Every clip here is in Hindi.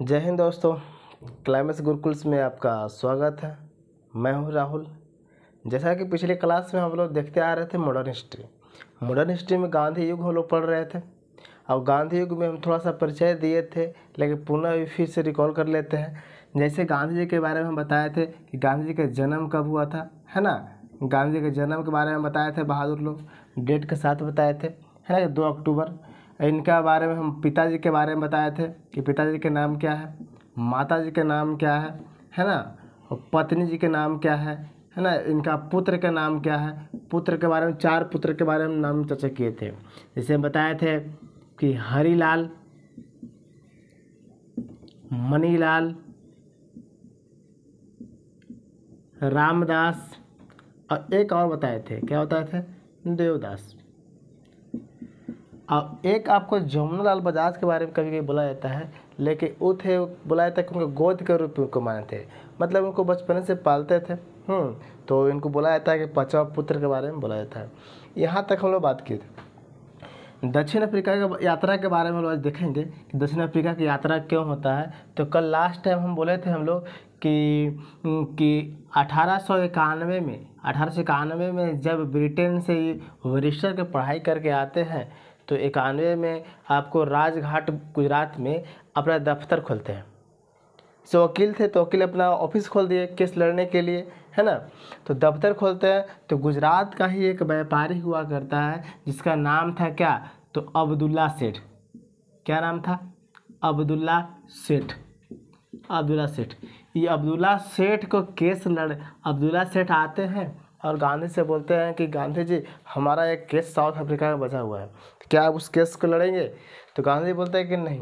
जय हिंद दोस्तों। क्लाइमेक्स गुरुकुल्स में आपका स्वागत है। मैं हूं राहुल। जैसा कि पिछले क्लास में हम लोग देखते आ रहे थे मॉडर्न हिस्ट्री में गांधी युग हम लोग पढ़ रहे थे। और गांधी युग में हम थोड़ा सा परिचय दिए थे, लेकिन पुनः फिर से रिकॉल कर लेते हैं। जैसे गांधी जी के बारे में हम बताए थे कि गांधी जी का जन्म कब हुआ था, है ना। गांधी जी के जन्म के बारे में बताए थे, बहादुर लोग डेट के साथ बताए थे, है ना, 2 अक्टूबर। इनका बारे में हम पिताजी के बारे में बताए थे कि पिताजी के नाम क्या है, माता जी के नाम क्या है ना, और पत्नी जी के नाम क्या है ना, इनका पुत्र का नाम क्या है। पुत्र के बारे में 4 पुत्र के बारे में नाम चर्चा किए थे। जैसे हम बताए थे कि हरिलाल, मनीलाल, रामदास, और एक और बताए थे, क्या बताए थे, देवदास। अब एक आपको जमुनालाल बजाज के बारे में कभी कभी बोला जाता है, लेकिन वो थे, बोला जाता है कि उनको गोद के रूप में उनको माने थे, मतलब उनको बचपन से पालते थे। तो इनको बोला जाता है कि 5वां पुत्र के बारे में बोला जाता है। यहाँ तक हम लोग बात किए थे। दक्षिण अफ्रीका की यात्रा के बारे में हम लोग आज देखेंगे कि दक्षिण अफ्रीका की यात्रा क्यों होता है। तो कल लास्ट टाइम हम बोले थे हम लोग कि 1891 में जब ब्रिटेन से बैरिस्टर की पढ़ाई करके आते हैं, तो 91 में आपको राजघाट गुजरात में अपना दफ्तर खोलते हैं। जो वकील थे तो वकील अपना ऑफिस खोल दिए केस लड़ने के लिए, है ना। तो दफ्तर खोलते हैं, तो गुजरात का ही एक व्यापारी हुआ करता है जिसका नाम था क्या, तो अब्दुल्ला सेठ। क्या नाम था, अब्दुल्ला सेठ। ये अब्दुल्ला सेठ को अब्दुल्ला सेठ आते हैं और गांधी से बोलते हैं कि गांधी जी, हमारा एक केस साउथ अफ्रीका में बचा हुआ है, तो क्या आप उस केस को लड़ेंगे। तो गांधी बोलते हैं कि नहीं।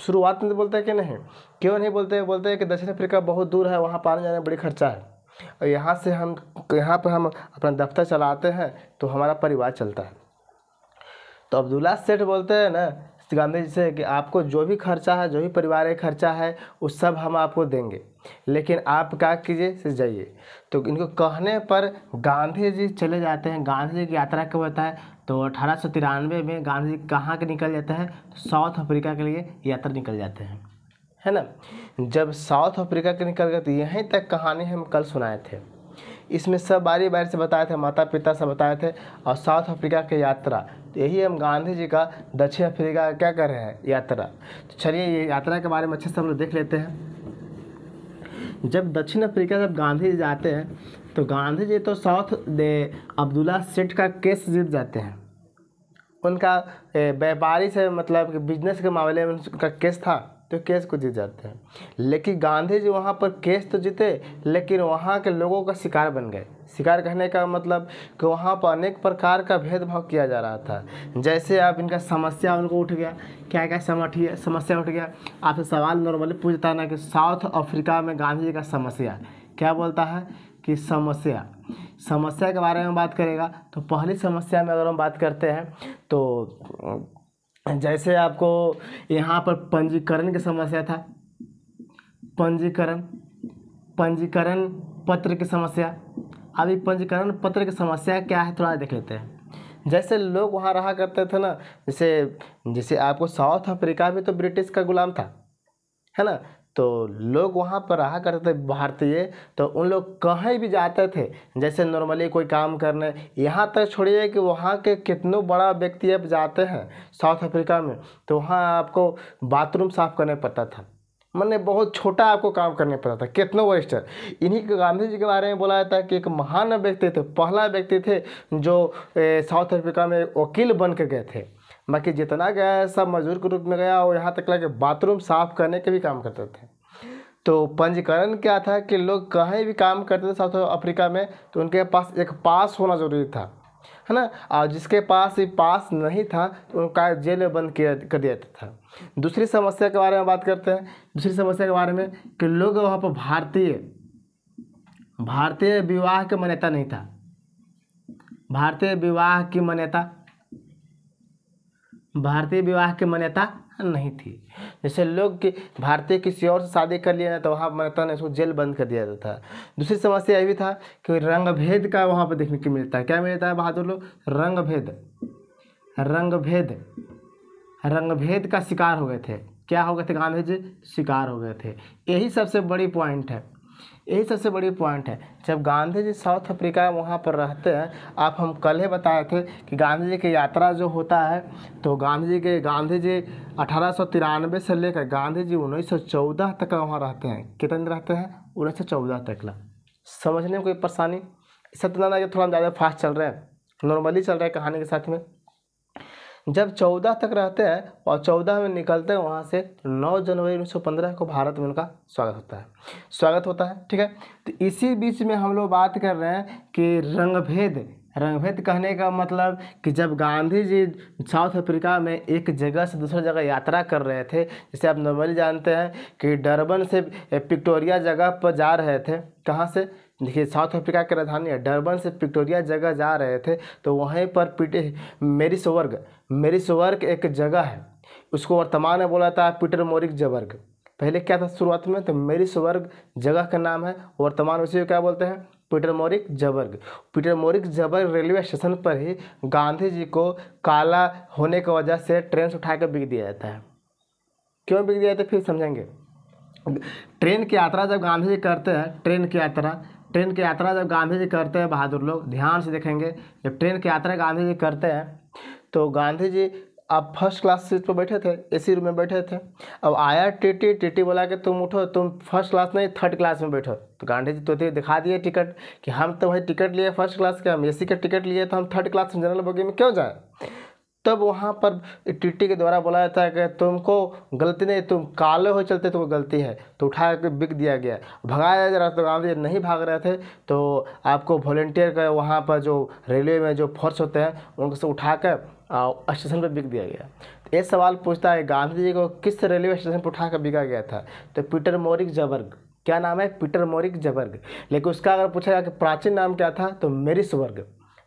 शुरुआत में तो बोलते हैं कि नहीं। क्यों नहीं बोलते हैं कि दक्षिण अफ्रीका बहुत दूर है, वहाँ पाने जाने में बड़ी खर्चा है, और यहाँ पर हम अपना दफ्तर चलाते हैं तो हमारा परिवार चलता है। तो अब्दुल्ला सेठ बोलते हैं ना गांधी जी से कि आपको जो भी खर्चा है, जो भी परिवार का खर्चा है, वो सब हम आपको देंगे, लेकिन आप क्या कीजिए, से जाइए। तो इनको कहने पर गांधी जी चले जाते हैं। गांधी जी की यात्रा कब होता है, तो 1893 में गांधी जी कहाँ के निकल जाते हैं, तो साउथ अफ्रीका के लिए यात्रा निकल जाते हैं, है ना। जब साउथ अफ्रीका के निकल गए तो यहीं तक कहानी हम कल सुनाए थे। इसमें सब बारी बारी से बताए थे, माता पिता सब बताए थे, और साउथ अफ्रीका की यात्रा। तो यही हम गांधी जी का दक्षिण अफ्रीका का क्या कर रहे हैं, यात्रा। तो चलिए ये यात्रा के बारे में अच्छे से हम लोग देख लेते हैं। जब दक्षिण अफ्रीका जब गांधी जी जाते हैं, तो गांधी जी तो अब्दुल्ला सेठ का केस जीत जाते हैं। उनका व्यापारी से मतलब कि बिजनेस के मामले में उनका केस था, तो केस को जीत जाते हैं। लेकिन गांधी जी वहाँ पर केस तो जीते, लेकिन वहाँ के लोगों का शिकार बन गए। शिकार कहने का मतलब कि वहाँ पर अनेक प्रकार का भेदभाव किया जा रहा था। जैसे अब इनका समस्या उनको उठ गया, क्या क्या समस्या उठ गया। आपसे सवाल नॉर्मली पूछता है ना कि साउथ अफ्रीका में गांधी जी का समस्या क्या बोलता है, कि समस्या के बारे में बात करेगा। तो पहली समस्या में अगर हम बात करते हैं, तो जैसे आपको यहाँ पर पंजीकरण की समस्या था, पंजीकरण पत्र की समस्या। अभी पंजीकरण पत्र की समस्या क्या है, थोड़ा देख लेते हैं। जैसे लोग वहाँ रहा करते थे ना, जैसे आपको साउथ अफ्रीका भी तो ब्रिटिश का गुलाम था, है ना। तो लोग वहाँ पर रहा करते थे भारतीय, तो उन लोग कहीं भी जाते थे, जैसे नॉर्मली कोई काम करने, यहाँ तक छोड़िए कि वहाँ के कितनों बड़ा व्यक्ति अब जाते हैं साउथ अफ्रीका में, तो वहाँ आपको बाथरूम साफ करने पड़ता था, मैंने बहुत छोटा आपको काम करने पड़ता था, कितनों वरिष्ठ। इन्हीं के गांधी जी के बारे में बोला जाता है कि एक महान व्यक्ति थे, पहला व्यक्ति थे जो साउथ अफ्रीका में वकील बन के गए थे। बाकी जितना गया सब मजदूर के रूप में गया, और यहाँ तक लगे बाथरूम साफ करने के भी काम करते थे। तो पंजीकरण क्या था कि लोग कहीं भी काम करते थे साउथ अफ्रीका में, तो उनके पास एक पास होना जरूरी था, है ना। और जिसके पास ये पास नहीं था तो उनका जेल में बंद कर दिया जाता था। दूसरी समस्या के बारे में बात करते हैं। दूसरी समस्या के बारे में कि लोग वहाँ पर भारतीय विवाह की मान्यता नहीं था। भारतीय विवाह की मान्यता नहीं थी। जैसे लोग कि भारतीय किसी और से शादी कर लिया ना, तो वहाँ मान्यता नहीं, उसको जेल बंद कर दिया जाता था। दूसरी समस्या यह भी था कि रंग भेद का वहाँ पर देखने को मिलता है। क्या मिलता है बहादुर लोग, रंग भेद का शिकार हो गए थे। क्या हो गए थे गांधी जी? शिकार हो गए थे। यही सबसे बड़ी पॉइंट है, यही सबसे बड़ी पॉइंट है। जब गांधी जी साउथ अफ्रीका वहाँ पर रहते हैं, आप हम कल ही बताए थे कि गांधी जी की यात्रा जो होता है, तो गांधी जी 1893 से लेकर गांधी जी 1914 तक वहाँ रहते हैं। कितने दिन रहते हैं? 1914 तक ला। समझने में कोई परेशानी? इससे तो ना कि थोड़ा ज़्यादा फास्ट चल रहे हैं, नॉर्मली चल रहा है कहानी के साथ में। जब 14 तक रहते हैं और 14 में निकलते हैं वहाँ से, 9 जनवरी 1915 को भारत में उनका स्वागत होता है। ठीक है, तो इसी बीच में हम लोग बात कर रहे हैं कि रंगभेद कहने का मतलब कि जब गांधी जी साउथ अफ्रीका में एक जगह से दूसरी जगह यात्रा कर रहे थे, जैसे आप नॉर्मली जानते हैं कि डरबन से पिक्टोरिया जगह पर जा रहे थे। कहाँ से? देखिए, साउथ अफ्रीका की राजधानी है, डरबन से पिक्टोरिया जगह जा रहे थे, तो वहीं पर मेरिसबर्ग एक जगह है, उसको वर्तमान में बोला था पीटरमोरिक्सबर्ग। पहले क्या था शुरुआत में? तो मेरिसबर्ग जगह का नाम है, वर्तमान उसी को क्या बोलते हैं? पीटरमोरिक्सबर्ग रेलवे स्टेशन पर ही गांधी जी को काला होने की वजह से ट्रेन से उठा कर बिक दिया जाता है। क्यों बिक दिया जाता है फिर समझेंगे। ट्रेन की यात्रा जब गांधी जी करते हैं, ट्रेन की यात्रा जब गांधी जी करते हैं, बहादुर लोग ध्यान से देखेंगे, जब ट्रेन की यात्रा गांधी जी करते हैं तो गांधी जी अब फर्स्ट क्लास सीट पर बैठे थे, एसी रूम में बैठे थे। अब आया टीटी बोला कि तुम उठो, तुम फर्स्ट क्लास नहीं थर्ड क्लास में बैठो। तो गांधी जी तो दिखा दिए टिकट कि हम तो भाई टिकट लिए फर्स्ट क्लास के, हम एसी का टिकट लिए, तो हम थर्ड क्लास जनरल बोगी में क्यों जाए। तब वहाँ पर टीटी के द्वारा बोला जाता है कि तुमको गलती नहीं, तुम काले हो चलते तो गलती है, तो उठा के बिक दिया गया, भगाया जा रहा। तो गांधी जी नहीं भाग रहे थे, तो आपको वॉलेंटियर का वहाँ पर जो रेलवे में जो फोर्स होते हैं उनसे उठा कर स्टेशन पर बिक दिया गया। तो ये सवाल पूछता है गांधी जी को किस रेलवे स्टेशन पर उठा कर बिका गया था? तो पीटरमोरिक्सबर्ग। क्या नाम है? पीटरमोरिक्सबर्ग। लेकिन उसका अगर पूछा जाए कि प्राचीन नाम क्या था, तो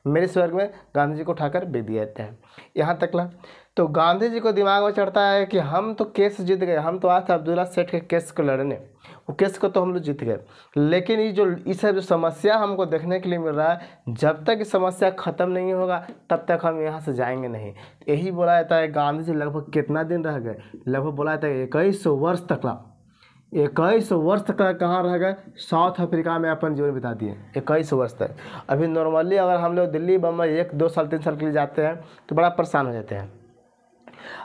मेरिसबर्ग में गांधी जी को उठाकर बिक दिया जाता है। यहाँ तक ला। तो गांधी जी को दिमाग में चढ़ता है कि हम तो केस जीत गए, हम तो आए थे अब्दुल्ला सेठ के केस को लड़ने, वो केस को तो हम लोग जीत गए, लेकिन ये सब जो समस्या हमको देखने के लिए मिल रहा है, जब तक ये समस्या ख़त्म नहीं होगा तब तक हम यहाँ से जाएंगे नहीं। यही बोला जाता है। गांधी जी लगभग कितना दिन रह गए? लगभग बोला जाता है 2100 वर्ष तक ला। 2100 वर्ष तक कहाँ रह गए? साउथ अफ्रीका में अपन जीवन बिता दिए 2100 वर्ष तक। अभी नॉर्मली अगर हम लोग दिल्ली बम्बई 1-2 साल 3 साल के लिए जाते हैं तो बड़ा परेशान हो जाते हैं।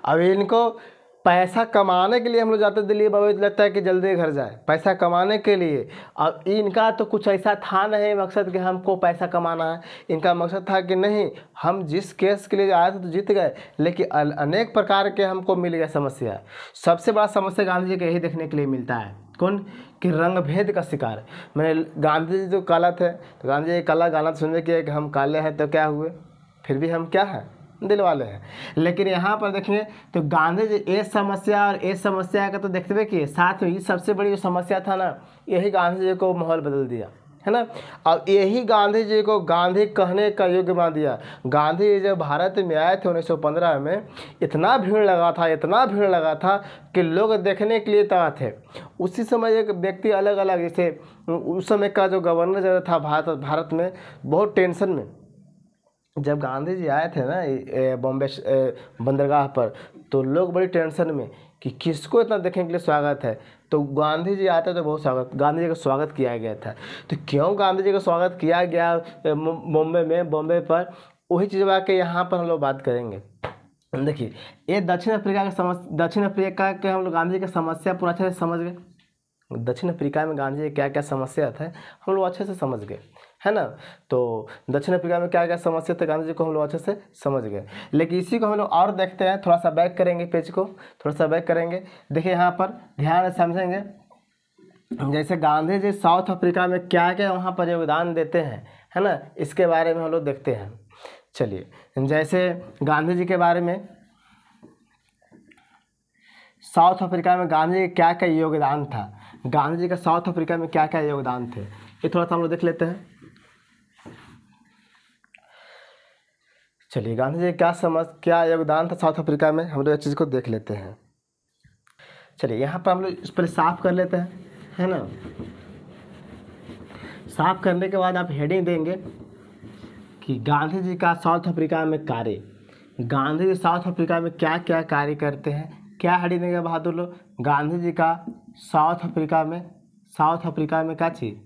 अभी इनको पैसा कमाने के लिए हम लोग जाते हैं दिल्ली बम्बई, लगता है कि जल्दी घर जाए, पैसा कमाने के लिए। अब इनका तो कुछ ऐसा था नहीं मकसद कि हमको पैसा कमाना है। इनका मकसद था कि नहीं, हम जिस केस के लिए आए थे तो जीत गए, लेकिन अनेक प्रकार के हमको मिल गया समस्या। सबसे बड़ा समस्या गांधी जी को यही देखने के लिए मिलता है, कौन? कि रंगभेद का शिकार। मैंने गांधी जी जो काला थे, तो गांधी जी काला गाना सुनने के कि हम काले हैं तो क्या हुए, फिर भी हम क्या हैं? दिल वाले हैं। लेकिन यहाँ पर देखेंगे तो गांधी जी ये समस्या और ये समस्या का तो देखते हुए कि साथ में ये सबसे बड़ी जो समस्या था ना, यही गांधी जी को माहौल बदल दिया है ना। और यही गांधी जी को गांधी कहने का योग्य बना दिया। गांधी जी जब भारत में आए थे 1915 में, इतना भीड़ लगा था कि लोग देखने के लिए तैयार थे। उसी समय एक व्यक्ति अलग अलग, जैसे उस समय का जो गवर्नर जनरल था भारत में, बहुत टेंशन में। जब गांधी जी आए थे ना बॉम्बे बंदरगाह पर, तो लोग बड़ी टेंशन में कि किसको इतना देखने के लिए स्वागत है। तो गांधी जी आते तो बहुत गांधी जी का स्वागत किया गया था। तो क्यों गांधी जी का स्वागत किया गया बॉम्बे पर, वही चीज़ आके यहाँ पर हम लोग बात करेंगे। देखिए, ये दक्षिण अफ्रीका के हम लोग गांधी जी की समस्या पूरा अच्छे से समझ गए। दक्षिण अफ्रीका में गांधी जी क्या क्या समस्या था हम लोग अच्छे से समझ गए, है ना। तो दक्षिण अफ्रीका में क्या क्या समस्या थे गांधी जी को हम लोग अच्छे से समझ गए। लेकिन इसी को हम लोग और देखते हैं, थोड़ा सा बैक करेंगे, पेज को थोड़ा सा बैक करेंगे। देखिए यहाँ पर ध्यान से समझेंगे, जैसे गांधी जी साउथ अफ्रीका में क्या क्या वहाँ पर योगदान देते हैं, है ना, इसके बारे में हम लोग देखते हैं। चलिए, जैसे गांधी जी के बारे में, साउथ अफ्रीका में गांधी जी क्या क्या योगदान था, गांधी जी का साउथ अफ्रीका में क्या क्या योगदान थे, ये थोड़ा सा हम लोग देख लेते हैं। चलिए, गांधी जी क्या योगदान था साउथ अफ्रीका में, हम लोग इस चीज़ को देख लेते हैं। चलिए, यहाँ पर हम लोग इस पर साफ कर लेते हैं, है ना। साफ करने के बाद आप हेडिंग देंगे कि गांधी जी का साउथ अफ्रीका में कार्य, गांधी जी साउथ अफ्रीका में क्या क्या कार्य करते हैं, क्या हेडिंग देंगे बहादुर लोग? गांधी जी का साउथ अफ्रीका में क्या चीज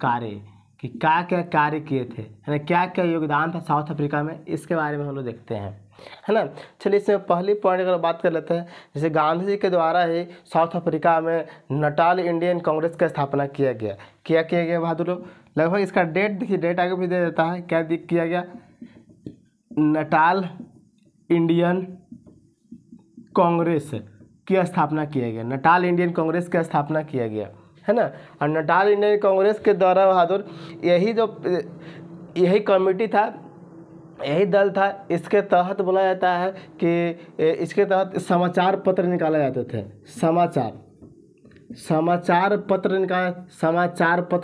कार्य, कि क्या क्या कार्य किए थे, है ना, क्या क्या योगदान था साउथ अफ्रीका में, इसके बारे में हम लोग देखते हैं, है ना। चलिए इसमें पहली पॉइंट अगर बात कर लेते हैं, जैसे गांधी जी के द्वारा ही साउथ अफ्रीका में नटाल इंडियन कांग्रेस का स्थापना किया गया बहादुर लोग। लगभग इसका डेट देखिए, डेट आगे भी दे देता है, क्या किया गया, नटाल इंडियन कांग्रेस की स्थापना किया गया, नटाल इंडियन कांग्रेस की स्थापना किया गया, है ना। और नटाल इंडियन कांग्रेस के द्वारा बहादुर यही कमेटी था, यही दल था, इसके तहत बोला जाता है कि इसके तहत समाचार पत्र निकाले जाते थे, समाचार पत्र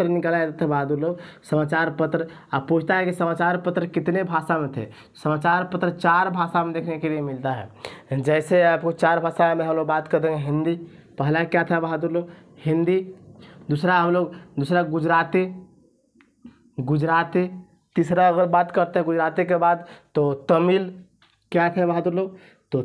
निकाले जाते थे बहादुर लोग। समाचार पत्र, आप पूछता है कि समाचार पत्र कितने भाषा में थे? समाचार पत्र 4 भाषा में देखने के लिए मिलता है। जैसे आपको 4 भाषा में हम लोग बात कर देंगे, हिंदी पहला क्या था बहादुर लोग, हिंदी, दूसरा गुजराती, तीसरा अगर बात करते हैं गुजराती के बाद तो तमिल, क्या थे बहादुर लोग, तो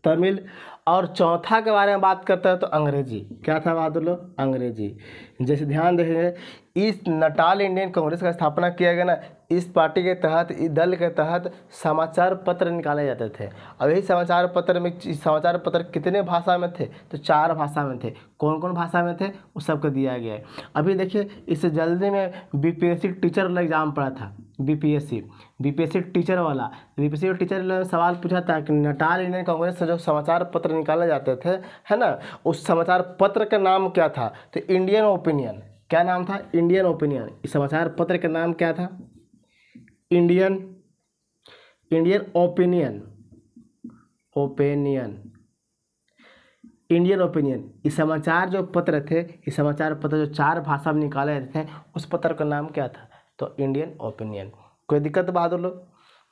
तमिल, और चौथा के बारे में बात करते हैं तो अंग्रेजी, क्या था बहादुर लोग, अंग्रेजी। जैसे ध्यान देखेंगे, इस नटाल इंडियन कांग्रेस का स्थापना किया गया ना, इस पार्टी के तहत, इस दल के तहत समाचार पत्र निकाले जाते थे। और यही समाचार पत्र कितने भाषा में थे? तो 4 भाषा में थे। कौन कौन भाषा में थे वो सबको दिया गया है। अभी देखिए, इससे जल्दी में बीपीएससी टीचर वाला एग्जाम पड़ा था, बीपीएससी टीचर वाला ने सवाल पूछा था कि नटाल इंडियन कांग्रेस से जो समाचार पत्र निकाले जाते थे, है ना, उस समाचार पत्र का नाम क्या था? तो इंडियन ओपिनियन। क्या नाम था? Indian opinion. इस समाचार पत्र का नाम क्या था? Indian opinion. इस समाचार जो पत्र थे, इस समाचार पत्र जो 4 भाषा में निकाले जाते थे, उस पत्र का नाम क्या था? तो इंडियन ओपिनियन। कोई दिक्कत बहादुर लोग?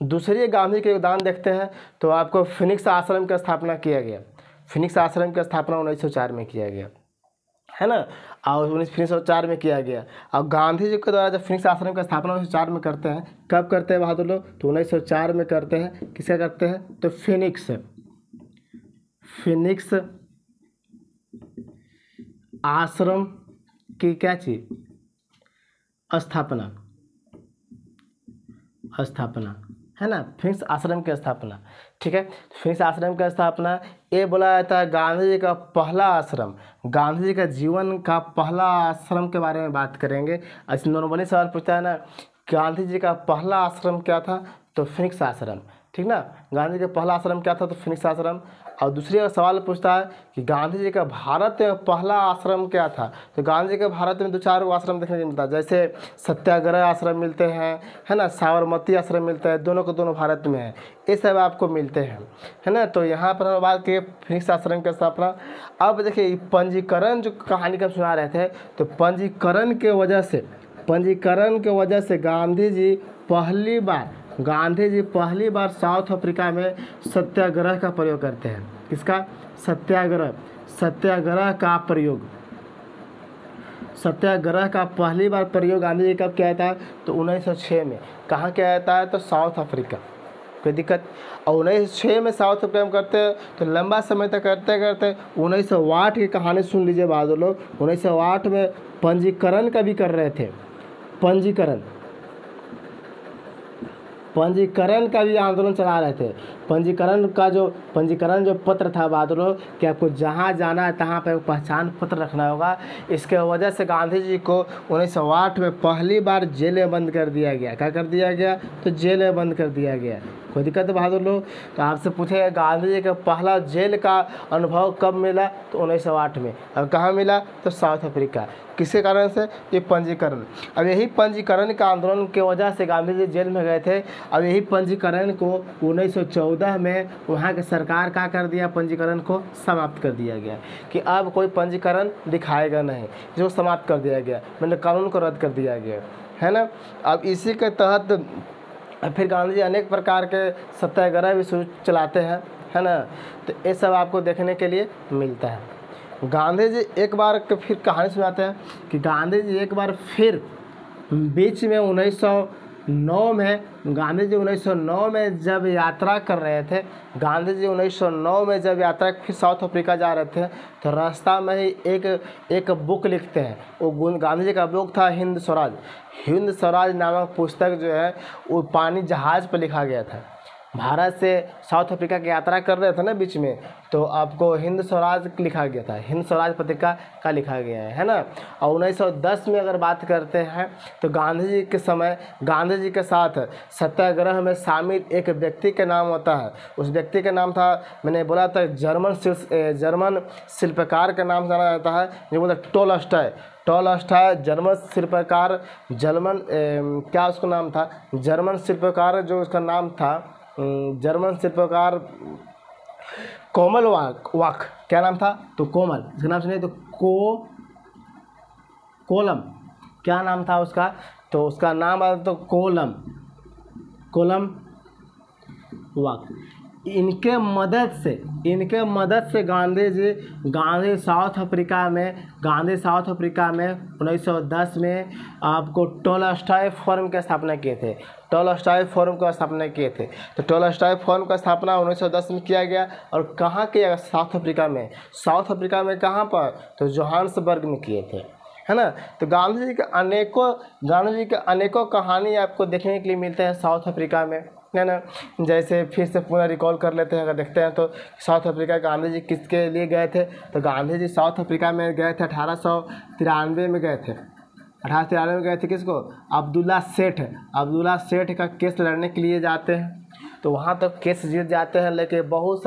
दूसरी गांधी के योगदान देखते हैं तो आपको फिनिक्स आश्रम की स्थापना किया गया। फिनिक्स आश्रम की स्थापना 1904 में किया गया, है ना, और 1904 में किया गया। और गांधी जी के द्वारा जब फिनिक्स आश्रम की स्थापना 1904 में करते हैं, कब करते हैं बहादुर लोग? तो 1904 में करते हैं। किसका करते हैं? तो फिनिक्स आश्रम की क्या चीज? स्थापना, है ना, फिनिक्स आश्रम की स्थापना। ठीक है, फिनिक्स आश्रम की स्थापना, ये बोला जाता है गांधी जी का पहला आश्रम, गांधी जी का जीवन का पहला आश्रम के बारे में बात करेंगे। ऐसे नॉर्मली सवाल पूछता है ना, गांधी जी का पहला आश्रम क्या था? तो फिनिक्स आश्रम, ठीक ना, गांधी जी का पहला आश्रम क्या था? तो फिनिक्स आश्रम। और दूसरी अगर सवाल पूछता है कि गांधी जी का भारत में पहला आश्रम क्या था? तो गांधी जी के भारत में 2-4 आश्रम देखने को मिलता है, जैसे सत्याग्रह आश्रम मिलते हैं, है ना, साबरमती आश्रम मिलता है, दोनों के दोनों भारत में है, ये सब आपको मिलते हैं, है ना। तो यहाँ पर हम बात किए फिनिक्स आश्रम की स्थापना। अब देखिए, बांजीकरण जो कहानी का सुना रहे थे, तो पंजीकरण के वजह से गांधी जी पहली बार साउथ अफ्रीका में सत्याग्रह का प्रयोग करते हैं। किसका? सत्याग्रह का पहली बार प्रयोग गांधी जी कब किया था? तो 1906 में। कहाँ किया जाता है? तो साउथ अफ्रीका। कोई दिक्कत? और 1906 में साउथ अफ्रीका में करते हैं, तो लंबा समय तक करते 1908 की कहानी सुन लीजिए बहादुर लोग। 1908 में पंजीकरण का भी कर रहे थे, पंजीकरण का भी आंदोलन चला रहे थे। पंजीकरण जो पत्र था बहादुर लोग, कि आपको जहाँ जाना है तहाँ पर पहचान पत्र रखना होगा। इसके वजह से गांधी जी को 1908 में पहली बार जेल में बंद कर दिया गया। क्या कर दिया गया? तो जेल में बंद कर दिया गया। कोई दिक्कत है बहादुर लोग? तो आपसे पूछेगा गांधी जी का पहला जेल का अनुभव कब मिला? तो 1908 में। और कहाँ मिला? तो साउथ अफ्रीका। किसके कारण से? ये पंजीकरण। अब यही पंजीकरण का आंदोलन की वजह से गांधी जी जेल में गए थे। अब यही पंजीकरण को 1914 में वहाँ की सरकार का कर दिया, पंजीकरण को समाप्त कर दिया गया, कि अब कोई पंजीकरण दिखाएगा नहीं, जो समाप्त कर दिया गया, मतलब कानून को रद्द कर दिया गया, है ना। अब इसी के तहत फिर गांधी जी अनेक प्रकार के सत्याग्रह भी चलाते हैं, है ना। तो ये सब आपको देखने के लिए मिलता है। गांधी जी एक बार फिर कहानी सुनाते हैं कि गांधी जी एक बार फिर बीच में 1900 1909 में गांधी जी 1909 में जब यात्रा कर रहे थे, गांधी जी 1909 में जब यात्रा फिर साउथ अफ्रीका जा रहे थे, तो रास्ता में ही एक बुक लिखते हैं। वो गांधी जी का बुक था हिंद स्वराज। हिंद स्वराज नामक पुस्तक जो है वो पानी जहाज़ पर लिखा गया था। भारत से साउथ अफ्रीका की यात्रा कर रहे थे ना बीच में, तो आपको हिंद स्वराज लिखा गया था, हिंद स्वराज पत्रिका का लिखा गया है ना। और 1910 में अगर बात करते हैं तो गांधी जी के समय गांधी जी के साथ सत्याग्रह में शामिल एक व्यक्ति का नाम होता है। उस व्यक्ति का नाम था, मैंने बोला था, जर्मन शिल्पकार का नाम जाना जाता है, जो बोला टॉलस्टॉय जर्मन शिल्पकार, क्या उसका नाम था, जर्मन शिल्पकार जो उसका नाम था, जर्मन शिल्पकार कोमल वाक, क्या नाम था, तो कोमल, इसका नाम सुनिए तो कोलम, क्या नाम था उसका, तो उसका नाम आता तो कोलम वाक। इनके मदद से गांधी साउथ अफ्रीका में 1910 में आपको टॉलस्टॉय फोरम की स्थापना किए थे। तो टॉलस्टॉय फोरम का स्थापना 1910 में किया गया। और कहाँ किया गया? साउथ अफ्रीका में कहाँ पर? तो जोहान्सबर्ग में किए थे, है ना। तो गांधी जी के अनेकों कहानी आपको देखने के लिए मिलते हैं साउथ अफ्रीका में, है ना। जैसे फिर से पूरा रिकॉल कर लेते हैं, अगर देखते हैं तो साउथ अफ्रीका गांधी जी किसके लिए गए थे? तो गांधी जी साउथ अफ्रीका में गए थे 1893 में गए थे। 1893 में गए थे किसको? अब्दुल्ला सेठ का केस लड़ने के लिए जाते हैं। तो वहाँ तक केस जीत जाते हैं, लेकिन बहुत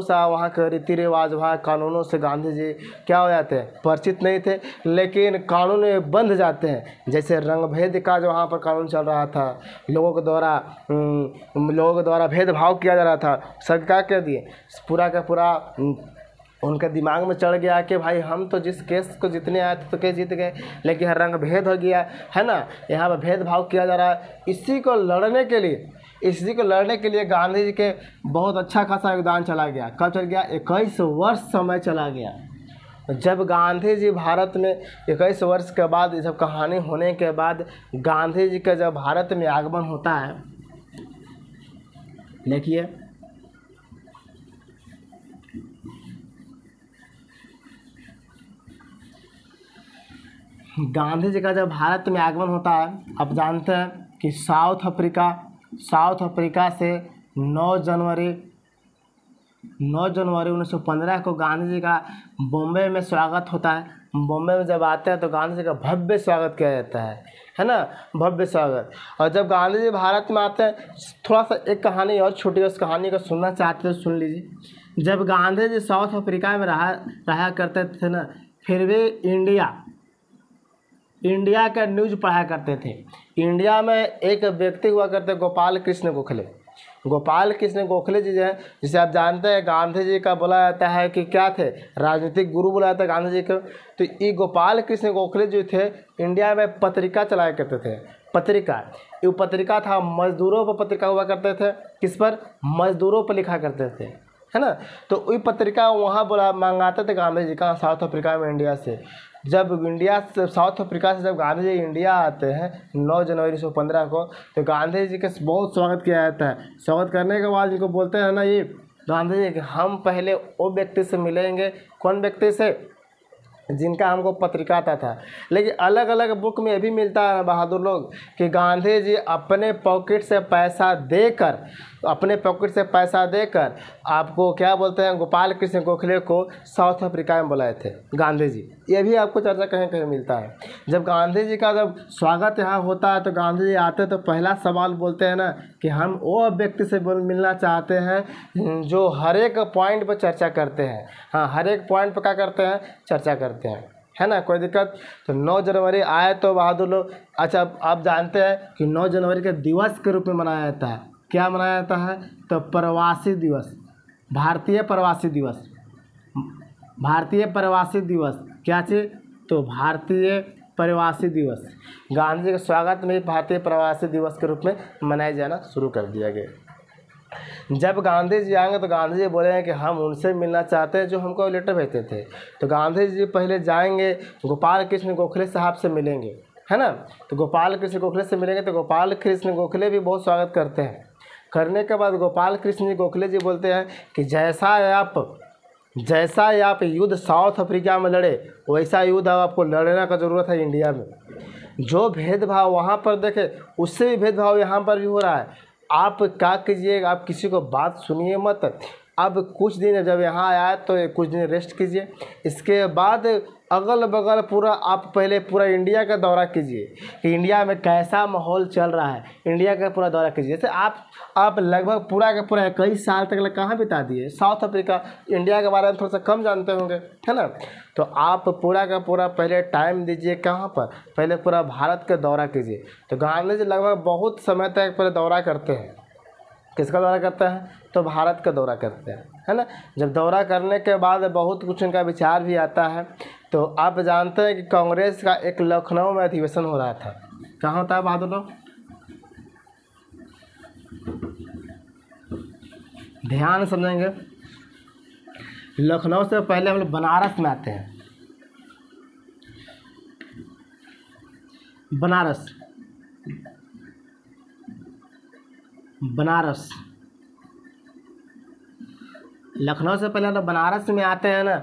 सा वहाँ के रीति रिवाज, वहाँ कानूनों से गांधी जी क्या हो जाते हैं? परिचित नहीं थे, लेकिन कानून में बंध जाते हैं। जैसे रंगभेद का जो वहाँ पर कानून चल रहा था, लोगों के द्वारा भेदभाव किया जा रहा था, सब क्या कह दिए, पूरा का पूरा उनके दिमाग में चढ़ गया कि भाई हम तो जिस केस को जीतने आए थे तो केस जीत गए, लेकिन रंग भेद हो गया है ना, यहाँ पर भेदभाव किया जा रहा है। इसी को लड़ने के लिए गांधी जी के बहुत अच्छा खासा योगदान चला गया। कब चल गया? 21 वर्ष समय चला गया। जब गांधी जी भारत में 21 वर्ष के बाद, ये सब कहानी होने के बाद, गांधी जी का जब भारत में आगमन होता है, देखिए गांधी जी का जब भारत में आगमन होता है, आप जानते हैं कि साउथ अफ्रीका से 9 जनवरी 1915 को गांधी जी का बॉम्बे में स्वागत होता है। बॉम्बे में जब आते हैं तो गांधी जी का भव्य स्वागत किया जाता है ना, भव्य स्वागत। और जब गांधी जी भारत में आते हैं, थोड़ा सा एक कहानी और छोटी है, उस कहानी को सुनना चाहते हैं तो सुन लीजिए। जब गांधी जी साउथ अफ्रीका में रहा करते थे ना, फिर भी इंडिया का न्यूज़ पढ़ा करते थे। इंडिया में एक व्यक्ति हुआ करते, गोपाल कृष्ण गोखले जी जो है, जिसे आप जानते हैं गांधी जी का बोला जाता है कि क्या थे, राजनीतिक गुरु बोला जाता है गांधी जी को। तो ये गोपाल कृष्ण गोखले जो थे, इंडिया में पत्रिका चलाया करते थे। ये पत्रिका था, मजदूरों पर पत्रिका हुआ करते थे। किस पर? मजदूरों पर लिखा करते थे, है ना। तो वही पत्रिका वहाँ मंगाते थे गांधी जी का, साउथ अफ्रीका में, इंडिया से। जब साउथ अफ्रीका से जब गांधी जी इंडिया आते हैं 9 जनवरी 1915 को, तो गांधी जी का बहुत स्वागत किया जाता है। स्वागत करने के बाद इनको बोलते हैं ना, ये गांधी जी कि हम पहले वो व्यक्ति से मिलेंगे। कौन व्यक्ति से? जिनका हमको पत्रिका आता था। लेकिन अलग अलग बुक में ये भी मिलता है बहादुर लोग कि गांधी जी अपने पॉकेट से पैसा देकर आपको क्या बोलते हैं, गोपाल कृष्ण गोखले को साउथ अफ्रीका में बुलाए थे गांधी जी। ये भी आपको चर्चा कहीं कहीं मिलता है। जब गांधी जी का जब स्वागत यहाँ होता है तो गांधी जी आते तो पहला सवाल बोलते हैं ना कि हम वो व्यक्ति से मिलना चाहते हैं जो हर एक पॉइंट पर चर्चा करते हैं। हाँ, हर एक पॉइंट पर क्या करते हैं? चर्चा करते हैं, है ना, कोई दिक्कत। तो 9 जनवरी आए तो बहादुर लोग, अच्छा आप जानते हैं कि 9 जनवरी के दिवस के रूप में मनाया जाता है। क्या मनाया जाता है? तो प्रवासी दिवस, भारतीय प्रवासी दिवस। क्या चीज़? तो भारतीय प्रवासी दिवस। गांधी जी के स्वागत में भारतीय प्रवासी दिवस के रूप में मनाया जाना शुरू कर दिया गया। जब गांधी जी आएंगे तो गांधी जी बोलेंगे कि हम उनसे मिलना चाहते हैं जो हमको लेटर भेजते थे। तो गांधी जी पहले जाएंगे, गोपाल कृष्ण गोखले साहब से मिलेंगे। है ना। तो गोपाल कृष्ण गोखले से मिलेंगे तो गोपाल कृष्ण गोखले भी बहुत स्वागत करते हैं। करने के बाद गोपाल कृष्ण जी गोखले जी बोलते हैं कि जैसा आप युद्ध साउथ अफ्रीका में लड़े वैसा युद्ध अब आपको लड़ने का ज़रूरत है इंडिया में। जो भेदभाव वहाँ पर देखे उससे भी भेदभाव यहाँ पर भी हो रहा है। आप क्या कीजिए, आप किसी को बात सुनिए मत। अब कुछ दिन जब यहाँ आया तो कुछ दिन रेस्ट कीजिए, इसके बाद अगल बगल पूरा आप पहले पूरा इंडिया का दौरा कीजिए कि इंडिया में कैसा माहौल चल रहा है, इंडिया का पूरा दौरा कीजिए। जैसे आप लगभग पूरा का पूरा कई साल तक कहाँ बिता दिए, साउथ अफ्रीका। इंडिया के बारे में थोड़ा सा कम जानते होंगे, है ना। तो आप पूरा का पूरा पहले टाइम दीजिए कहाँ पर, पहले पूरा भारत का दौरा कीजिए। तो गांधी जी लगभग बहुत समय तक पहले दौरा करते हैं। किसका दौरा करते हैं? तो भारत का दौरा करते हैं, है ना। जब दौरा करने के बाद बहुत कुछ उनका विचार भी आता है। तो आप जानते हैं कि कांग्रेस का एक लखनऊ में अधिवेशन हो रहा था। कहाँ होता है बहादुर लोग? ध्यान समझेंगे। लखनऊ से पहले हम लोग बनारस में आते हैं। बनारस लखनऊ से पहले हम लोग बनारस में आते हैं ना।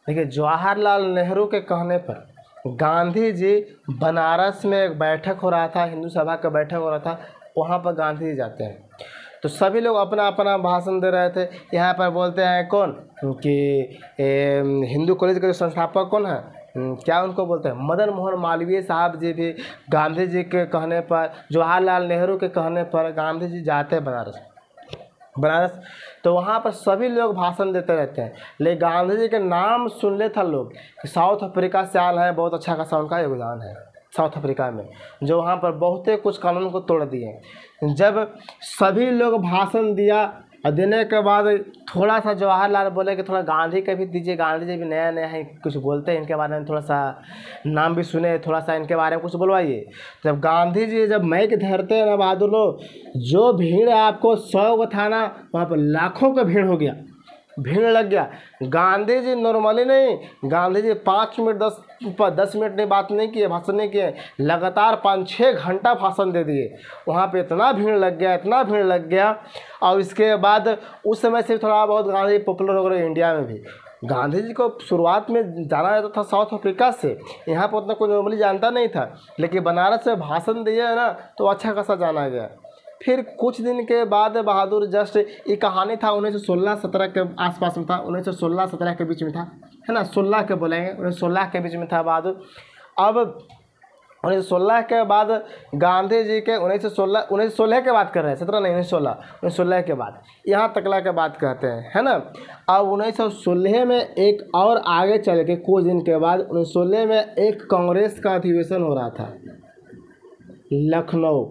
देखिए, जवाहरलाल नेहरू के कहने पर गांधी जी बनारस में एक बैठक हो रहा था, हिंदू सभा का बैठक हो रहा था, वहाँ पर गांधी जी जाते हैं। तो सभी लोग अपना अपना भाषण दे रहे थे। यहाँ पर बोलते हैं कौन कि हिंदू कॉलेज के जो संस्थापक कौन है, क्या उनको बोलते हैं, मदन मोहन मालवीय साहब जी भी गांधी जी के कहने पर, जवाहरलाल नेहरू के कहने पर गांधी जी जाते हैं बनारस। तो वहाँ पर सभी लोग भाषण देते रहते हैं, लेकिन गांधी जी के नाम सुन ले था लोग कि साउथ अफ्रीका से आल है, बहुत अच्छा खासा उनका योगदान है साउथ अफ्रीका में, जो वहाँ पर बहुते कुछ कानून को तोड़ दिए। जब सभी लोग भाषण दिया और देने के बाद थोड़ा सा जवाहरलाल बोले कि थोड़ा गांधी का भी दीजिए, गांधी जी भी नया नया है, कुछ बोलते हैं इनके बारे में, थोड़ा सा नाम भी सुने, थोड़ा सा इनके बारे में कुछ बोलवाइए। जब गांधी जी जब माइक धरते हैं ना बहादुर लोग, जो भीड़ आपको 100 को था ना, वहाँ पर लाखों का भीड़ हो गया, भीड़ लग गया। गांधी जी नॉर्मली नहीं, गांधी जी 5 मिनट 10 मिनट नहीं बात नहीं किए, भाषण नहीं किए, लगातार 5-6 घंटा भाषण दे दिए। वहाँ पे इतना भीड़ लग गया। और इसके बाद उस समय से थोड़ा बहुत गांधी पॉपुलर हो गए इंडिया में भी। गांधी जी को शुरुआत में जाना जाता था साउथ अफ्रीका से, यहाँ पर उतना कोई नॉर्मली जानता नहीं था, लेकिन बनारस से भाषण दिया ना तो अच्छा खासा जाना गया। फिर कुछ दिन के बाद बहादुर जस्ट ये कहानी था 1916-17 के आसपास में था, 1916-17 के बीच में था, है ना, 16 के बोलेंगे, 1916 के बीच में था बहादुर। अब 1916 के बाद गांधी जी के 1916 के बात कर रहे हैं, 17 नहीं, 1916 के बाद, यहाँ तकला के बात कहते हैं, है ना। अब 1916 में एक और आगे चल के कुछ दिन के बाद 1916 में एक कांग्रेस का अधिवेशन हो रहा था लखनऊ।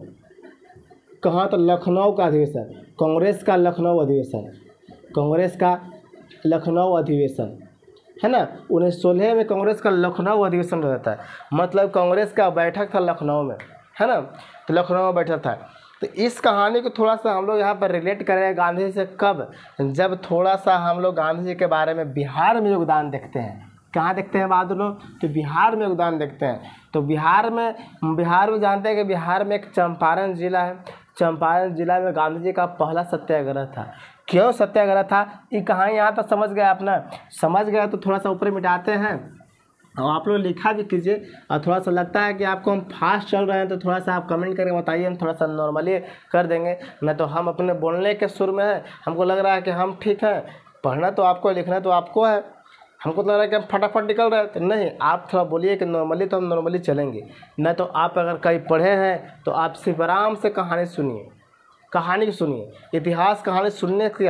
कहाँ? तो लखनऊ का अधिवेशन, कांग्रेस का लखनऊ अधिवेशन, है ना। 1916 में कांग्रेस का लखनऊ अधिवेशन रहता है, मतलब कांग्रेस का बैठक था लखनऊ में, है ना। तो लखनऊ में बैठक था। तो इस कहानी को थोड़ा सा हम लोग यहाँ पर रिलेट करें गांधी से, कब? जब थोड़ा सा हम लोग गांधी जी के बारे में बिहार में योगदान देखते हैं। कहाँ देखते हैं बहादुर लोग? तो बिहार में योगदान देखते हैं। तो बिहार में जानते हैं कि बिहार में एक चंपारण जिला है। चंपारण जिला में गांधी जी का पहला सत्याग्रह था। क्यों सत्याग्रह था ये कहाँ, यहाँ तक समझ गए आप ना? समझ गए तो थोड़ा सा ऊपर मिटाते हैं और आप लोग लिखा भी कीजिए। और थोड़ा सा लगता है कि आपको हम फास्ट चल रहे हैं तो थोड़ा सा आप कमेंट करके बताइए, हम थोड़ा सा नॉर्मली कर देंगे। नहीं तो हम अपने बोलने के सुर में है, हमको लग रहा है कि हम ठीक है, पढ़ना तो आपको, लिखना तो आपको है, हमको तो लग रहा है कि हम फटाफट निकल रहे हैं। तो नहीं, आप थोड़ा बोलिए कि नॉर्मली, तो हम नॉर्मली चलेंगे। नहीं तो आप अगर कहीं पढ़े हैं तो आप सिर्फ आराम से कहानी सुनिए, इतिहास कहानी सुनने से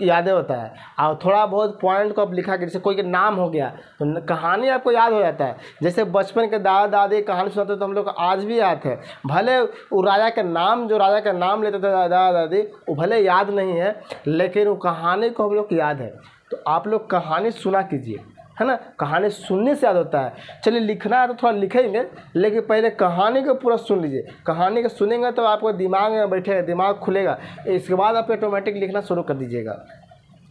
यादें होता है। और थोड़ा बहुत पॉइंट को आप लिखा कि जैसे कोई के नाम हो गया तो कहानी आपको याद हो जाता है। जैसे बचपन के दादा दादी कहानी सुनाते तो हम लोग आज भी याद है, भले वो राजा का नाम लेते थे दादा दादी, वो भले याद नहीं है, लेकिन वो कहानी को हम लोग को याद है। तो आप लोग कहानी सुना कीजिए, है ना, कहानी सुनने से याद होता है। चलिए लिखना है तो थोड़ा लिखेंगे, लेकिन पहले कहानी को पूरा सुन लीजिए। कहानी को सुनेंगे तो आपको दिमाग में बैठेगा, दिमाग खुलेगा, इसके बाद आप ऑटोमेटिक लिखना शुरू कर दीजिएगा।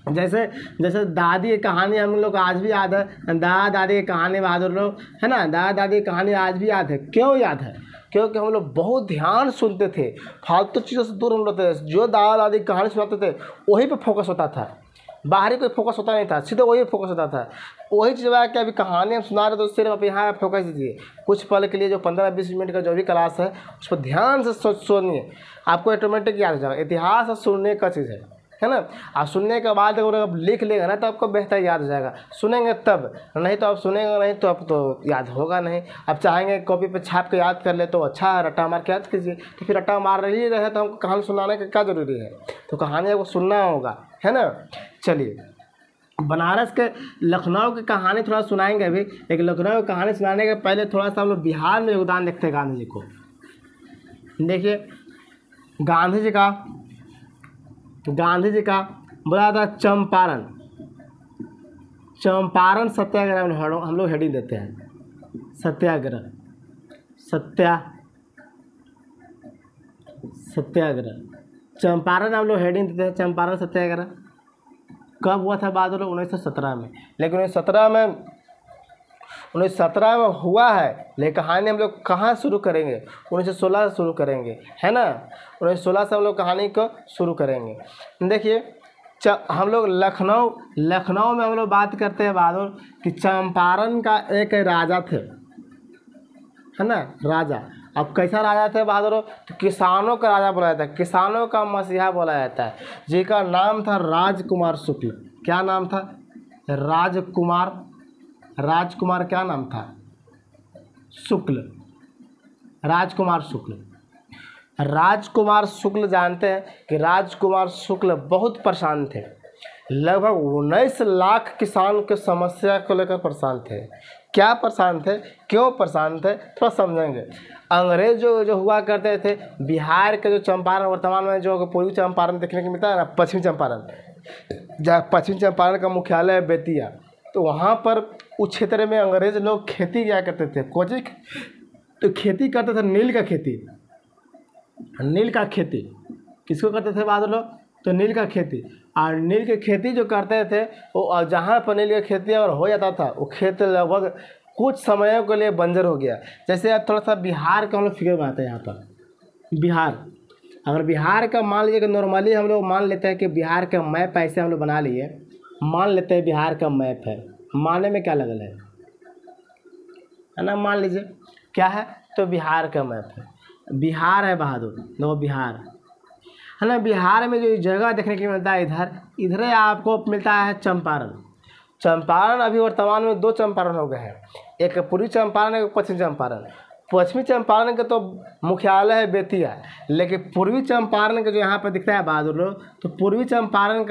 जैसे जैसे दादी की कहानी हम लोग को आज भी याद है, दादा दादी की कहानी बहादुर लोग, है ना, दादा दादी की कहानी आज भी याद है। क्यों याद है? क्योंकि हम लोग बहुत ध्यान सुनते थे, फालतू चीज़ों से दूर हम लोग थे। जो दादा दादी की कहानी सुनाते थे वही पे फोकस होता था, बाहरी कोई फोकस होता नहीं था, सीधे वही फोकस होता था। वही चीज़ है कि अभी कहानी हम सुना रहे तो सिर्फ आप यहाँ फोकस दीजिए कुछ पल के लिए। जो 15-20 मिनट का जो भी क्लास है उस पर ध्यान से सुनिए, आपको ऑटोमेटिक याद हो जाएगा। इतिहास सुनने का चीज़ है ना। आप सुनने के बाद अगर आप लिख लेगा ना तो आपको बेहतर याद हो जाएगा, सुनेंगे तब, नहीं तो आप सुनेंगे नहीं तो आप तो याद होगा नहीं। आप चाहेंगे कॉपी पे छाप के याद कर ले तो अच्छा है, रट्टा मार के याद कीजिए। तो फिर रट्टा मार रही रहे तो हमको कहानी सुनाने का क्या ज़रूरी है? तो कहानी आपको सुनना होगा, है ना। चलिए, बनारस के लखनऊ की कहानी थोड़ा सुनाएंगे अभी, लेकिन लखनऊ की कहानी सुनाने के पहले थोड़ा सा हम लोग बिहार में योगदान देखते हैं गांधी जी को। देखिए, गांधी जी का बोला था चंपारण सत्याग्रह हम लोग हेडिंग देते हैं, सत्याग्रह चंपारण हम लोग हेडिंग देते हैं। चंपारण सत्याग्रह कब हुआ था? बहादुर 1917 में। लेकिन 1917 में हुआ है, लेकिन कहानी हम लोग कहाँ शुरू करेंगे? 1916 से शुरू करेंगे, है ना। 1916 से हम लोग कहानी को शुरू करेंगे। देखिए, हम लोग लखनऊ में हम लोग बात करते हैं बहादुर कि चंपारण का एक राजा थे, है ना, राजा। अब कैसा राजा थे बहादुर? तो किसानों का राजा बोला जाता है, किसानों का मसीहा बोला जाता है, जिसका नाम था राजकुमार शुक्ल। क्या नाम था? राजकुमार क्या नाम था? शुक्ल, राजकुमार शुक्ल जानते हैं कि राजकुमार शुक्ल बहुत परेशान थे। लगभग 19 लाख किसान के समस्या को लेकर परेशान थे। क्या परेशान थे, क्यों परेशान थे, थोड़ा समझेंगे। अंग्रेज जो हुआ करते थे, बिहार के जो चंपारण, वर्तमान में जो पूर्वी चंपारण देखने को मिलता है ना, पश्चिमी चंपारण, जहाँ पश्चिमी चंपारण का मुख्यालय है बेतिया, तो वहाँ पर उस क्षेत्र में अंग्रेज लोग खेती किया करते थे। तो खेती करते थे नील का खेती। किसको करते थे बहादुर लोग? तो नील का खेती। और नील की खेती जो करते थे वो, जहाँ पर नील की खेती अगर हो जाता था वो खेत लगभग कुछ समयों के लिए बंजर हो गया। जैसे अब थोड़ा सा बिहार का हम लोग फिगर बनाते हैं। यहाँ पर अगर बिहार का मान लीजिए कि नॉर्मली हम लोग मान लेते हैं कि बिहार का मैप ऐसे हम लोग बना लिए, मान लेते हैं बिहार का मैप है। मानने में क्या लगल है ना, मान लीजिए क्या है, तो बिहार का मैप है, बिहार है बहादुर, देखो बिहार है ना। बिहार में जो जगह देखने को मिलता है, इधर आपको मिलता है चंपारण। अभी वर्तमान में 2 चंपारण हो गए हैं, एक पूर्वी चंपारण, एक पश्चिमी चंपारण। पश्चिमी चंपारण का तो मुख्यालय है बेतिया, लेकिन पूर्वी चंपारण का जो यहाँ पर दिखता है बहादुर लोग, तो पूर्वी चंपारण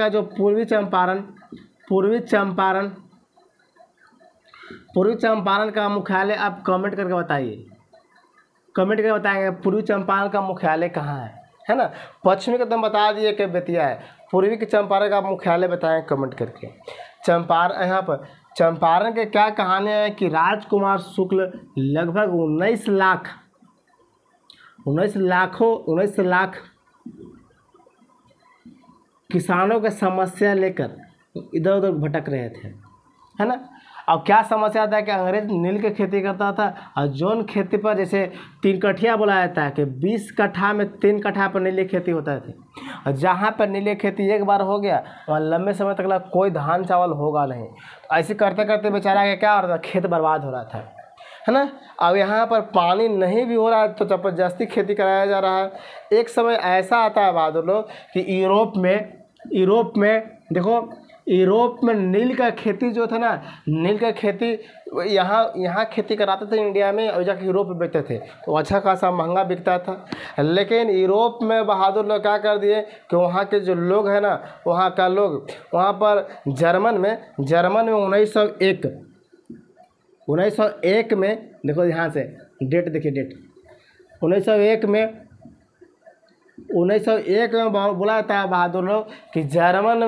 का मुख्यालय आप कमेंट करके बताइए, बताएंगे पूर्वी चंपारण का मुख्यालय कहाँ है ना। पश्चिमी का तो बता दिए कि बेतिया है, पूर्वी के चंपारण का मुख्यालय बताएं कमेंट करके। यहाँ पर चंपारण के क्या कहानियाँ है कि राजकुमार शुक्ल लगभग 19 लाख किसानों की समस्या लेकर इधर उधर भटक रहे थे, है ना। अब क्या समस्या था कि अंग्रेज नील की खेती करता था, और जोन खेती पर जैसे 3 कठिया बोला जाता है कि 20 कट्ठा में 3 कट्ठा पर नीली खेती होता थी। और जहाँ पर नीली खेती एक बार हो गया वहाँ लंबे समय तक कोई धान चावल होगा नहीं। तो ऐसे करते करते बेचारा के क्या हो रहा था, खेत बर्बाद हो रहा था, है ना। अब यहाँ पर पानी नहीं भी हो रहा है तो ज़बरदस्ती खेती कराया जा रहा है। एक समय ऐसा आता है बहादुर लोग कि यूरोप में नील का खेती जो था ना, नील का खेती यहाँ खेती कराते थे इंडिया में, और जाके यूरोप में बेचते थे, तो अच्छा खासा महंगा बिकता था। लेकिन यूरोप में बहादुर लोग क्या कर दिए कि वहाँ के जो लोग हैं ना, वहाँ का लोग वहाँ पर जर्मन में 1901 में, देखो यहाँ से डेट देखिए, डेट 1901 में बोला जाता है बहादुर लोग कि जर्मन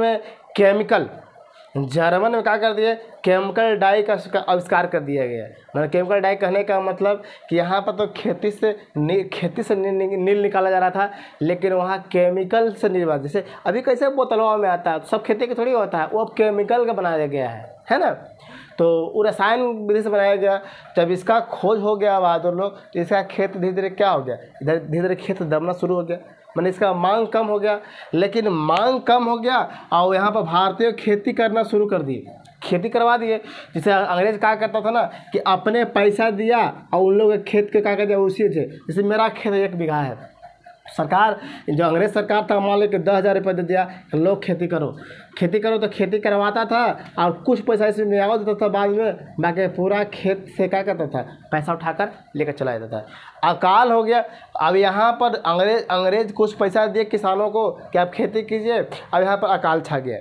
जर्मन में क्या कर दिए, केमिकल डाई का आविष्कार कर दिया गया है। मतलब केमिकल डाई कहने का मतलब कि यहाँ पर तो खेती से नील निकाला जा रहा था, लेकिन वहाँ केमिकल से नील बना। जैसे अभी कैसे बोतलों में आता है, सब खेती का थोड़ी होता है, वो अब केमिकल का बनाया गया है ना। तो वो रसायन विधि से बनाया गया। जब इसका खोज हो गया बहादुर लोग, तो इसका खेत धीरे धीरे क्या हो गया, इधर धीरे धीरे खेत दबना शुरू हो गया। मैंने इसका मांग कम हो गया, लेकिन मांग कम हो गया और यहाँ पर भारतीय खेती करना शुरू कर दिए, खेती करवा दिए। जैसे अंग्रेज क्या करता था ना कि अपने पैसा दिया और उन लोग खेत के क्या कर दिया उसी थे। जैसे मेरा खेत 1 बीघा है, सरकार जो अंग्रेज सरकार था मान लो कि 10,000 रुपये दे दिया, लोग खेती करो तो खेती करवाता था और कुछ पैसा इसमें मियावा देता था बाद में, बाकी पूरा खेत से क्या करता था, पैसा उठाकर लेकर चला जाता था। अकाल हो गया, अब यहाँ पर अंग्रेज कुछ पैसा दिए किसानों को कि आप खेती कीजिए। अब यहाँ पर अकाल छा गया,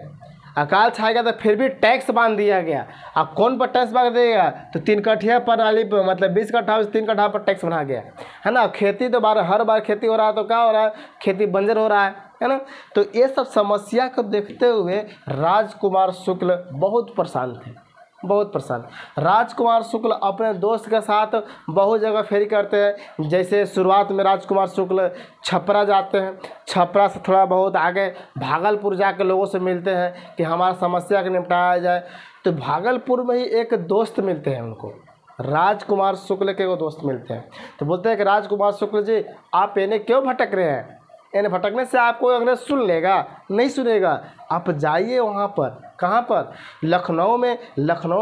अकाल छा गया तो फिर भी टैक्स बांध दिया गया। अब कौन पर टैक्स बांध देगा, तो 3 कट्ठा पर वाली मतलब 20 कट्ठा से 3 कट्ठा पर टैक्स बना गया है ना। खेती तो हर बार खेती हो रहा है तो क्या हो रहा है, खेती बंजर हो रहा है ना। तो ये सब समस्या को देखते हुए राजकुमार शुक्ल बहुत परेशान थे, बहुत परेशान। राजकुमार शुक्ल अपने दोस्त के साथ बहुत जगह फेरी करते हैं। जैसे शुरुआत में राजकुमार शुक्ल छपरा जाते हैं, छपरा से थोड़ा बहुत आगे भागलपुर जाकर लोगों से मिलते हैं कि हमारा समस्या का निपटाया जाए। तो भागलपुर में ही एक दोस्त मिलते हैं उनको, राजकुमार शुक्ल के वो दोस्त मिलते हैं। तो बोलते हैं कि राजकुमार शुक्ल जी आप इन्हें क्यों भटक रहे हैं, इन्हें भटकने से आपको अंग्रेज सुन लेगा, नहीं सुनेगा। आप जाइए वहाँ पर, कहाँ पर, लखनऊ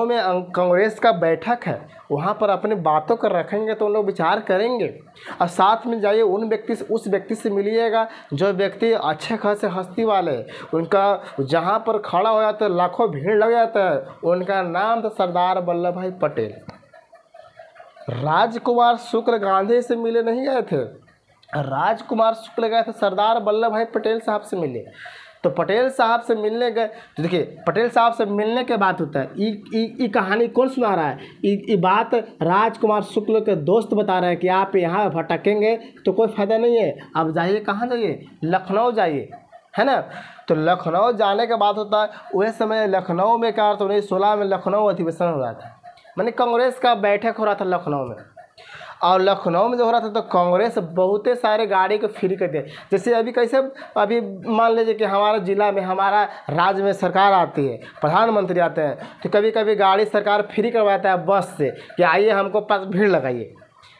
में कांग्रेस का बैठक है, वहाँ पर अपनी बातों को रखेंगे तो उन लोग विचार करेंगे। और साथ में जाइए उस व्यक्ति से मिलिएगा जो व्यक्ति अच्छे खासे हस्ती वाले, उनका जहाँ पर खड़ा हो जाता है लाखों भीड़ लग जाता है, उनका नाम था सरदार वल्लभ भाई पटेल। राजकुमार शुक्ल गांधी से मिले नहीं गए थे, राजकुमार शुक्ल गए थे सरदार वल्लभ भाई पटेल साहब से मिले। तो पटेल साहब से मिलने गए, तो देखिए पटेल साहब से मिलने के बात होता है। ये कहानी कौन सुना रहा है, ये बात राजकुमार शुक्ल के दोस्त बता रहे हैं कि आप यहाँ भटकेंगे तो कोई फायदा नहीं है, आप जाइए, कहाँ जाइए, लखनऊ जाइए, है ना। तो लखनऊ जाने के बाद होता है, वह समय लखनऊ में क्या, तो 1916 में लखनऊ अधिवेशन हो रहा था, मैंने कांग्रेस का बैठक हो रहा था लखनऊ में। और लखनऊ में जो हो रहा था तो कांग्रेस बहुते सारे गाड़ी को फ्री कर दिया। जैसे अभी कैसे, अभी मान लीजिए कि हमारा ज़िला में, हमारा राज्य में सरकार आती है, प्रधानमंत्री आते हैं, तो कभी कभी गाड़ी सरकार फ्री करवाता है बस से कि आइए हमको पास भीड़ लगाइए।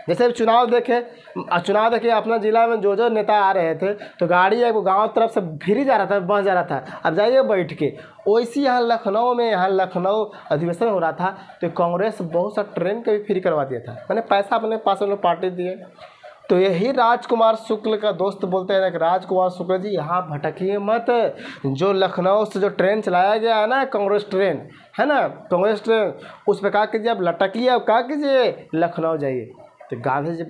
जैसे चुनाव देखे अपना ज़िला में जो नेता आ रहे थे तो गाड़ी एक गांव तरफ से फ्री जा रहा था, बस जा रहा था, अब जाइए बैठ के। वैसे यहाँ लखनऊ अधिवेशन हो रहा था तो कांग्रेस बहुत सा ट्रेन का भी फ्री करवा दिया था, मैंने पैसा अपने पास उन्होंने पार्टी दिए। तो यही राजकुमार शुक्ल का दोस्त बोलते हैं कि राजकुमार शुक्ल जी यहाँ भटकिए मत, जो लखनऊ से जो ट्रेन चलाया गया है ना, कांग्रेस ट्रेन है ना, कांग्रेस ट्रेन, उस पर क्या कीजिए, अब लटकिए, अब क्या कीजिए, लखनऊ जाइए। तो गांधी जी,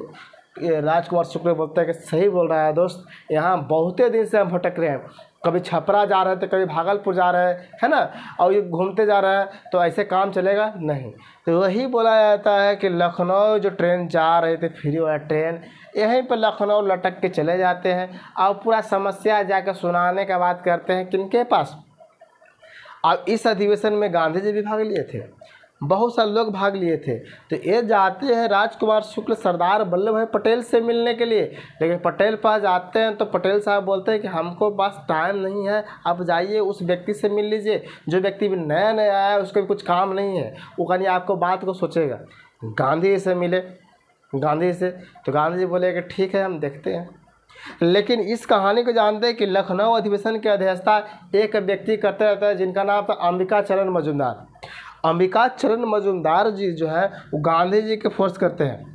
राजकुमार शुक्ल बोलते हैं कि सही बोल रहा है दोस्त, यहाँ बहुते दिन से हम भटक रहे हैं, कभी छपरा जा रहे थे, कभी भागलपुर जा रहे हैं, है ना, और ये घूमते जा रहे हैं, तो ऐसे काम चलेगा नहीं। तो वही बोला जाता है कि लखनऊ जो ट्रेन जा रही थी फ्री वाला ट्रेन, यहीं पर लखनऊ लटक के चले जाते हैं और पूरा समस्या जाकर सुनाने का बात करते हैं किनके पास। और इस अधिवेशन में गांधी जी भी भाग लिए थे, बहुत सारे लोग भाग लिए थे। तो ये जाते हैं राजकुमार शुक्ल सरदार वल्लभ भाई पटेल से मिलने के लिए, लेकिन पटेल पास जाते हैं तो पटेल साहब बोलते हैं कि हमको पास टाइम नहीं है, आप जाइए उस व्यक्ति से मिल लीजिए, जो व्यक्ति भी नया आया है, उसको भी कुछ काम नहीं है, वो कहीं आपको बात को सोचेगा। गांधी से मिले, गांधी से, तो गांधी जी बोले कि ठीक है हम देखते हैं। लेकिन इस कहानी को जानते हैं कि लखनऊ अधिवेशन की अध्यक्षता एक व्यक्ति करते रहता है जिनका नाम था अंबिका चरण मजूमदार। अंबिका चरण मजूमदार जी जो है वो गांधी जी के फोर्स करते हैं,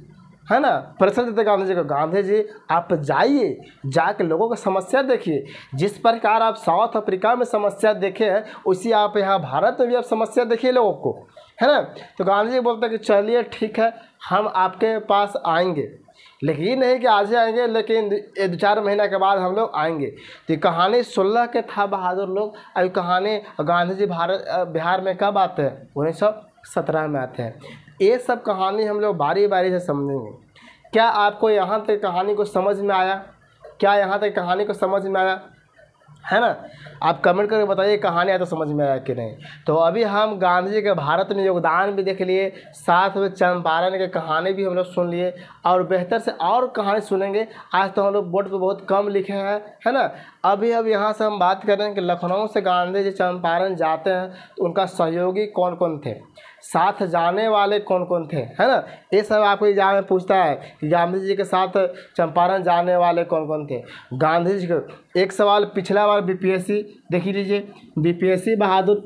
है ना, प्रेशर देते गांधी जी को, गांधी जी आप जाइए, जाके लोगों की समस्या देखिए, जिस प्रकार आप साउथ अफ्रीका में समस्या देखे हैं उसी आप यहाँ भारत में भी आप समस्या देखिए लोगों को, है ना। तो गांधी जी बोलते हैं कि चलिए ठीक है हम आपके पास आएंगे, लेकिन ये नहीं कि आज ही आएंगे, लेकिन 2-4 महीने के बाद हम लोग आएंगे। तो कहानी 16 के था बहादुर लोग। अभी कहानी गांधी जी बिहार में कब आते हैं, 1917 में आते हैं। ये सब कहानी हम लोग बारी बारी से समझेंगे। क्या आपको यहाँ तक कहानी को समझ में आया, क्या यहाँ तक कहानी को समझ में आया? है ना। आप कमेंट करके बताइए कहानी आया तो समझ में आया कि नहीं। तो अभी हम गांधी जी के भारत में योगदान भी देख लिए, साथ में चंपारण की कहानी भी हम लोग सुन लिए, और बेहतर से और कहानी सुनेंगे। आज तो हम लोग बोर्ड पे बहुत कम लिखे हैं, है ना। अभी अब यहाँ से हम बात कर रहे हैं कि लखनऊ से गांधी जी चंपारण जाते हैं तो उनका सहयोगी कौन कौन थे, साथ जाने वाले कौन कौन थे, है ना। ये सब आपको एग्जाम में पूछता है कि गांधी जी के साथ चंपारण जाने वाले कौन कौन थे। गांधी जी को एक सवाल पिछला बार बीपीएससी देख लीजिए, बीपीएससी बहादुर,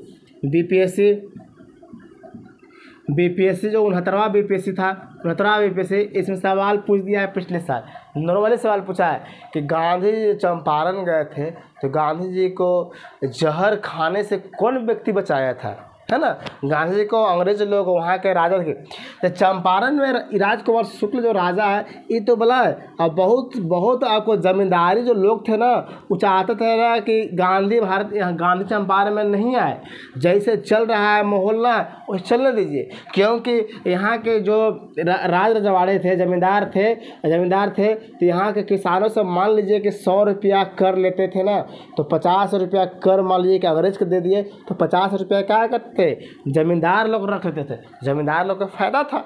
बीपीएससी जो 69वां बीपीएससी था, 69वां बीपीएससी, इसमें सवाल पूछ दिया है पिछले साल। नॉर्मली सवाल पूछा है कि गांधी जी चंपारण गए थे तो गांधी जी को जहर खाने से कौन व्यक्ति बचाया था, है ना। गांधी जी को अंग्रेज लोग वहाँ के राजा थे, तो चंपारण में राजकुमार शुक्ल जो राजा है ये तो बोला है। अब बहुत आपको जमींदारी जो लोग थे ना वो चाहते थे ना कि गांधी भारत यहाँ गांधी चंपारण में नहीं आए, जैसे चल रहा है मोहल्ला वैसे चलने दीजिए, क्योंकि यहाँ के जो राज रजवाड़े थे, जमींदार थे तो यहाँ के किसानों से मान लीजिए कि 100 रुपया कर लेते थे ना, तो 50 रुपया कर मान लीजिए कि अंग्रेज को दे दिए तो 50 रुपया क्या करते थे, जमींदार लोग रख लेते थे। जमींदार लोग का फायदा था,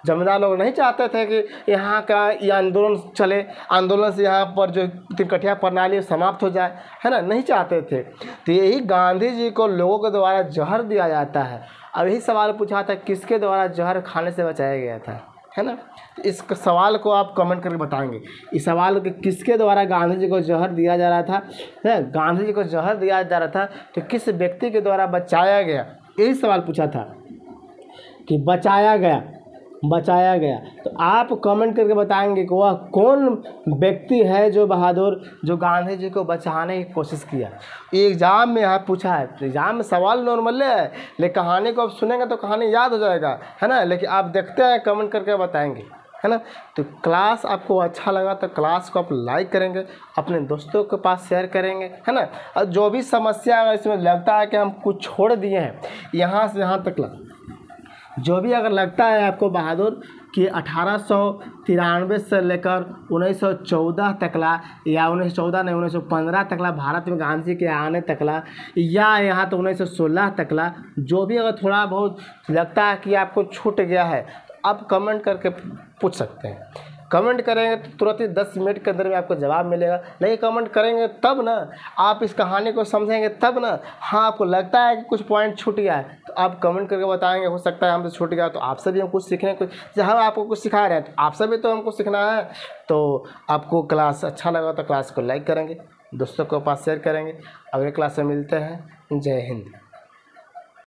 जमींदार लोग नहीं चाहते थे कि यहाँ का ये आंदोलन चले, आंदोलन से यहाँ पर जो तिनकठिया प्रणाली समाप्त हो जाए, है ना, नहीं चाहते थे। तो यही गांधी जी को लोगों के द्वारा जहर दिया जाता है। अब यही सवाल पूछा था किसके द्वारा जहर खाने से बचाया गया था, है ना। इस सवाल को आप कमेंट करके बताएंगे, इस सवाल के किसके द्वारा गांधी जी को जहर दिया जा रहा था, है गांधी जी को जहर दिया जा रहा था तो किस व्यक्ति के द्वारा बचाया गया, यही सवाल पूछा था कि बचाया गया। तो आप कमेंट करके बताएंगे कि वह कौन व्यक्ति है जो बहादुर जो गांधी जी को बचाने की कोशिश किया। एग्जाम में यहाँ पूछा है, तो एग्जाम में सवाल नॉर्मल है, लेकिन कहानी को आप सुनेंगे तो कहानी याद हो जाएगा, है ना। लेकिन आप देखते हैं कमेंट करके बताएंगे, है ना। तो क्लास आपको अच्छा लगा तो क्लास को आप लाइक करेंगे, अपने दोस्तों के पास शेयर करेंगे, है ना। और जो भी समस्या अगर इसमें लगता है कि हम कुछ छोड़ दिए हैं यहाँ से यहाँ तक जो भी अगर लगता है आपको बहादुर कि 1893 से लेकर 1914 तकला या 1914 नहीं 1915 तकला भारत में गांधी के आने तकला या यहाँ तो 1916 तकला, जो भी अगर थोड़ा बहुत लगता है कि आपको छूट गया है तो आप कमेंट करके पूछ सकते हैं। कमेंट करेंगे तो तुरंत ही 10 मिनट के अंदर में आपको जवाब मिलेगा। नहीं कमेंट करेंगे तब ना आप इस कहानी को समझेंगे, तब ना हाँ आपको लगता है कि कुछ पॉइंट छूट गया है तो आप कमेंट करके बताएंगे। हो सकता है हमसे छूट गया तो आपसे भी हम कुछ सीखें, कुछ जहाँ आपको कुछ सिखा रहे हैं तो आपसे भी तो हमको सीखना है। तो आपको क्लास अच्छा लगा तो क्लास को लाइक करेंगे, दोस्तों के पास शेयर करेंगे। अगले क्लास में मिलते हैं। जय हिंद।